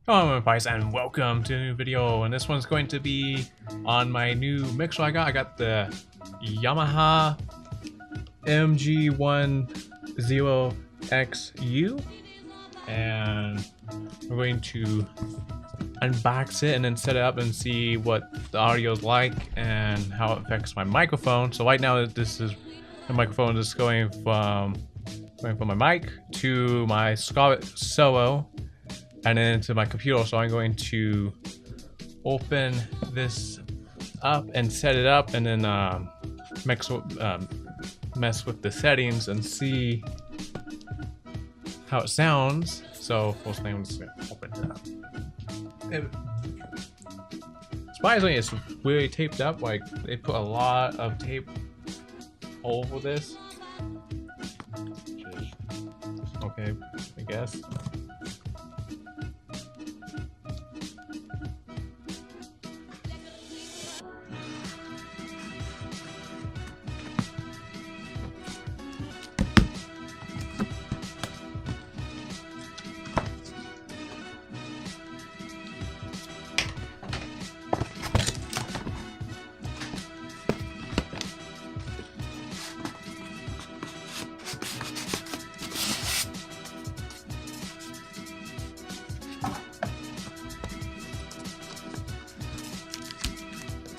Hello, Price, and welcome to a new video. And this one's going to be on my new mixer I got the Yamaha MG10XU, and we're going to unbox it and then set it up and see what the audio is like and how it affects my microphone. So right now, this is the microphone is going from my mic to my Scarlett Solo and then to my computer. So I'm going to open this up and set it up, and then mess with the settings and see how it sounds. So first thing, I'm just gonna open it up. Surprisingly, it's really taped up. Like, they put a lot of tape over this, which is okay, I guess.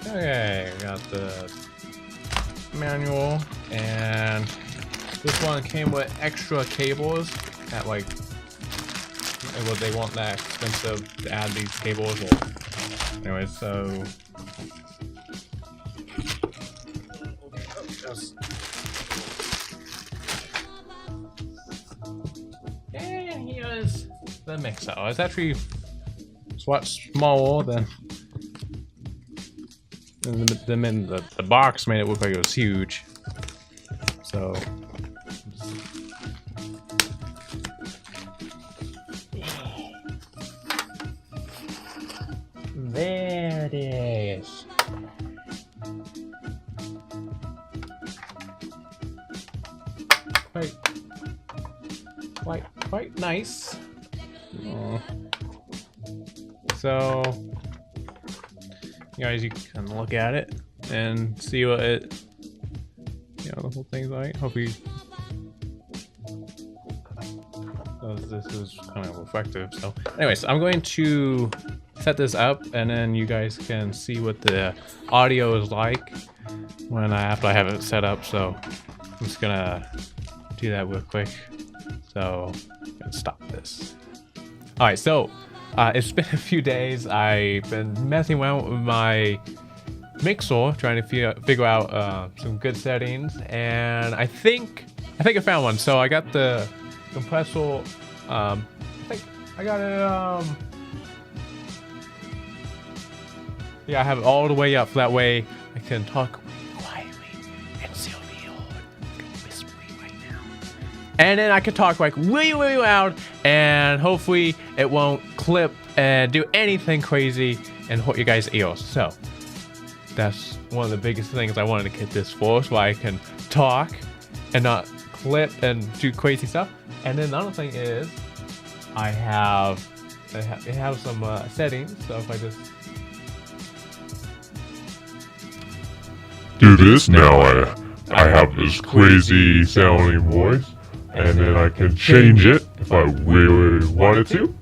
Okay, we got the manual, and this one came with extra cables at, like, well, they weren't that expensive to add these cables. Well, anyway, so and here's the mixer. It's actually much smaller than the box made it look like it was huge. So there it is. Quite nice. So you guys, you can look at it and see what it, the whole thing's like. Hopefully, this is kind of effective. So, anyways, I'm going to set this up, and then you guys can see what the audio is like after I have it set up. So, I'm just gonna do that real quick. So, let's stop this. All right, so. It's been a few days. I've been messing around with my mixer, trying to figure out some good settings, and I think I found one. So I got the compressor. I think I got it. Yeah, I have it all the way up. That way I can talk quietly and still be heard. Whispering right now. And then I can talk like really loud, and hopefully it won't clip and do anything crazy and hurt you guys' ears. So that's one of the biggest things I wanted to get this for, so I can talk and not clip and do crazy stuff. And then another thing is it have some settings. So if I just do this now, I have this crazy sounding voice, and then I can change it if I really wanted to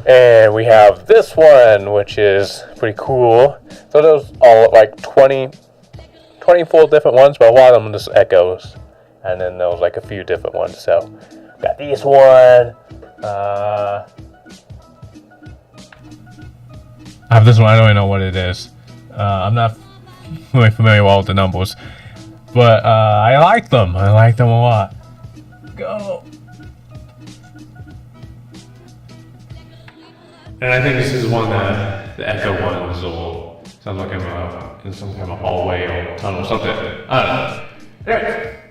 and we have this one, which is pretty cool. So those are like 24 different ones, but a lot of them just echoes, and then there was like a few different ones. So got this one. I have this one. I don't even know what it is. I'm not really familiar with the numbers, but I like them. I like them a lot. Go. And I think this is one that the echo one was sounds like I'm in some kind of hallway or tunnel or something. I don't know. Anyway.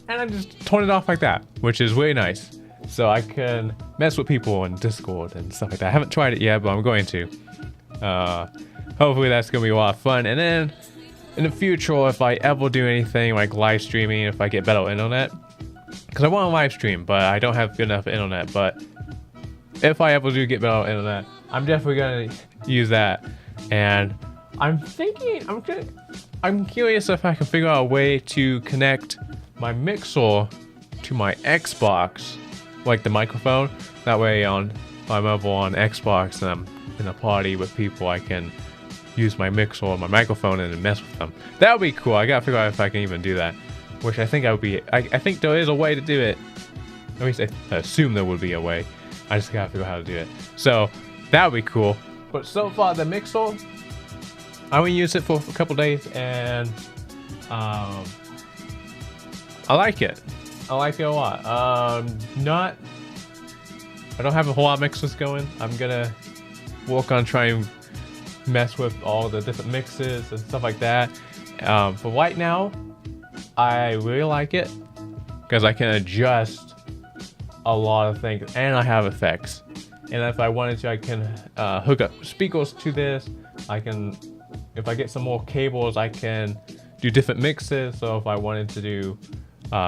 And I just turn it off like that, which is really nice. So I can mess with people on Discord and stuff like that. I haven't tried it yet, but I'm going to. Hopefully that's gonna be a lot of fun. And then in the future, if I ever do anything like live streaming, if I get better internet, because I want to live stream, but I don't have good enough internet. But if I ever do get better internet, I'm definitely gonna use that. And I'm thinking, I'm curious if I can figure out a way to connect my mixer to my Xbox, like the microphone. That way on my mobile on Xbox and I'm in a party with people, I can use my mixer or my microphone and mess with them. That would be cool. I gotta figure out if I can even do that. Which I think I would be, I think there is a way to do it. At least I assume there would be a way. I just gotta figure out how to do it. So that would be cool. But so far the mixer, I only used it for a couple days and I like it. I like it a lot. I don't have a whole lot of mixes going. I'm gonna work on trying to mess with all the different mixes and stuff like that. For right now, I really like it because I can adjust a lot of things and I have effects. And if I wanted to, I can hook up speakers to this. I can, if I get some more cables, I can do different mixes. So if I wanted to do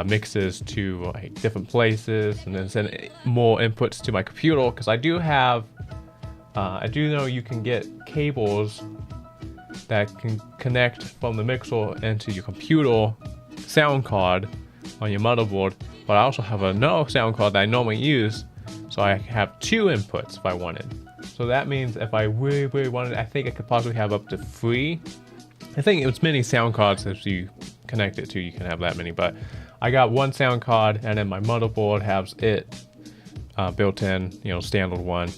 mixes to like different places and then send more inputs to my computer, because I do have, I do know you can get cables that can connect from the mixer into your computer sound card on your motherboard. But I also have another sound card that I normally use, so I have 2 inputs if I wanted. So that means if I really wanted, I think I could possibly have up to 3. I think it's many sound cards if you connect it to, you can have that many. But I got 1 sound card, and then my motherboard has it built in, you know, standard one.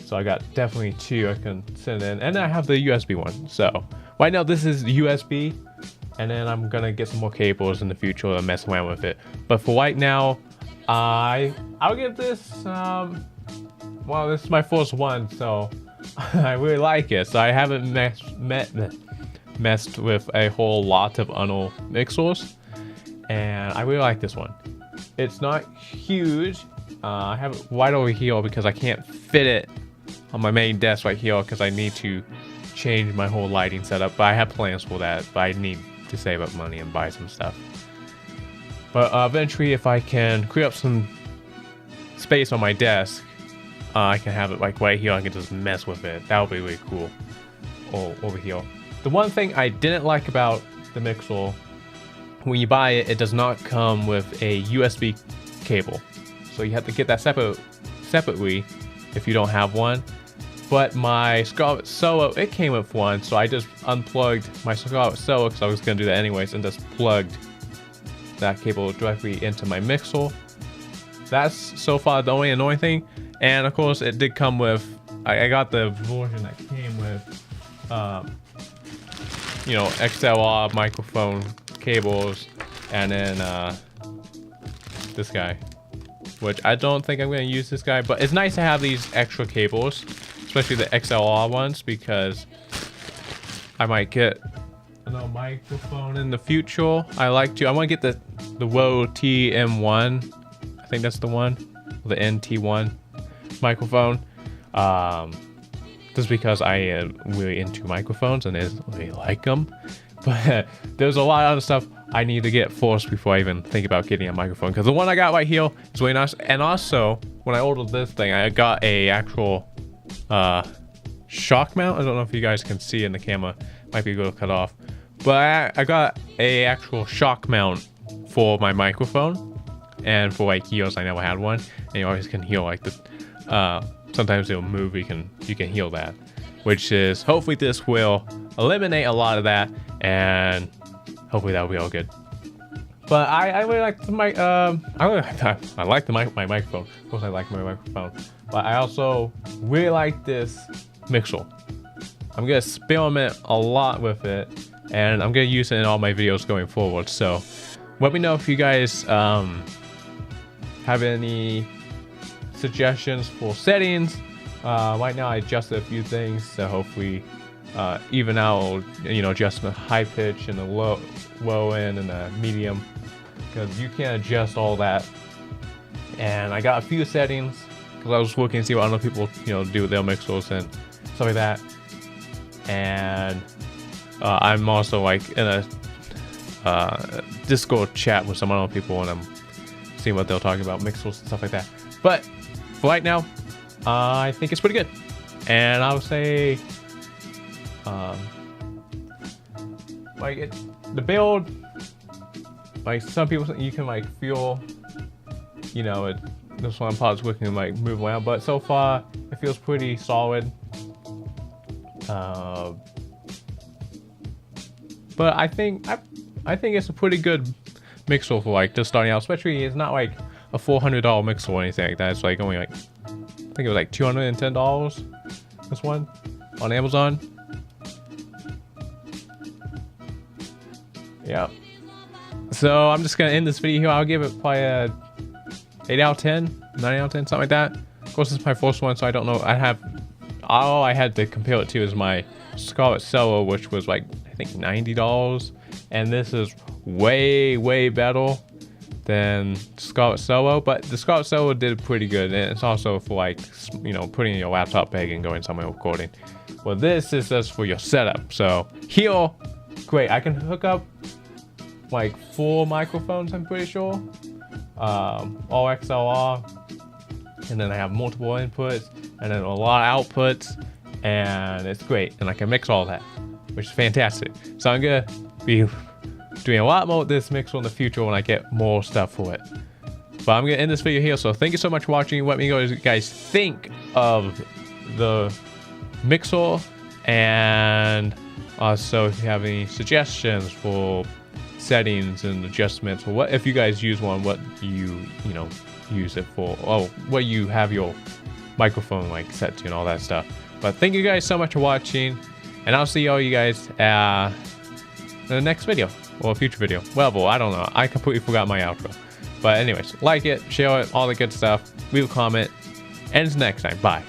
So I got definitely 2 I can send in, and then I have the USB one. So right now this is USB, and then I'm gonna get some more cables in the future and mess around with it. But for right now, I'll give this, well, this is my first one, so I really like it. So I haven't messed with a whole lot of other mixers, and I really like this one. It's not huge. I have it right over here because I can't fit it on my main desk right here because I need to change my whole lighting setup. But I have plans for that, but I need to save up money and buy some stuff. But eventually, if I can clear up some space on my desk, I can have it like right here. I can just mess with it. That would be really cool. Oh, over here. The one thing I didn't like about the mixer, when you buy it, it does not come with a USB cable. So you have to get that separately if you don't have one. But my Scarlett Solo, it came with one, so I just unplugged my Scarlett Solo because I was going to do that anyways, and just plugged that cable directly into my mixer. That's so far the only annoying thing. And of course it did come with, I got the version that came with you know, XLR microphone cables, and then this guy, which I don't think I'm going to use this guy, but it's nice to have these extra cables, especially the XLR ones, because I might get another microphone in the future. I want to get the Rode TM1. I think that's the one, the NT1 microphone. Just because I am really into microphones and I really like them. But there's a lot of other stuff I need to get first before I even think about getting a microphone. Because the one I got right here is really nice. And also, when I ordered this thing, I got a actual shock mount. I don't know if you guys can see in the camera. Might be a little cut off. But I got a actual shock mount for my microphone. And for like years, I never had one. And you always can hear like the... sometimes it'll move, you can heal that, which is, hopefully this will eliminate a lot of that, and hopefully that'll be all good. But I really like the mic. I like my microphone. Of course I like my microphone, but I also really like this mixer. I'm gonna experiment a lot with it, and I'm gonna use it in all my videos going forward. So let me know if you guys have any suggestions for settings. Right now I adjusted a few things, so hopefully even out, you know, adjust the high pitch and the low end and the medium, because you can't adjust all that. And I got a few settings because I was looking to see what other people, you know, do with their mixers and stuff like that. And I'm also like in a Discord chat with some other people, and I'm seeing what they'll talk about, mixers and stuff like that. But for right now, I think it's pretty good. And I would say, like the build, like some people, you can like feel, you know, this one part's working like move around, but so far it feels pretty solid. But I think it's a pretty good mixer for like just starting out. Especially it's not like a $400 mixer or anything like that. It's like only like, I think it was like $210. This one on Amazon. Yeah. So I'm just gonna end this video here. I'll give it probably a 8 out of 10, 9 out of 10, something like that. Of course, this is my first one, so I don't know. All I had to compare it to is my Scarlett Cello, which was like, I think $90. And this is way better than Scarlett Cello. But the Scarlett Cello did pretty good. And it's also for like, you know, putting in your laptop bag and going somewhere recording. Well, this is just for your setup. So here, great. I can hook up like 4 microphones, I'm pretty sure. All XLR, and then I have multiple inputs, and then a lot of outputs, and it's great. And I can mix all that, which is fantastic. So I'm gonna be doing a lot more with this mixer in the future when I get more stuff for it. But I'm gonna end this video here. So thank you so much for watching. Let me know what you guys think of the mixer, and also if you have any suggestions for settings and adjustments, or what if you guys use one, what you know use it for, oh, what you have your microphone like set to and all that stuff. But thank you guys so much for watching, and I'll see all you guys in the next video or a future video. Well, I don't know, I completely forgot my outro. But anyways, like it, share it, all the good stuff, leave a comment, and until next time, bye.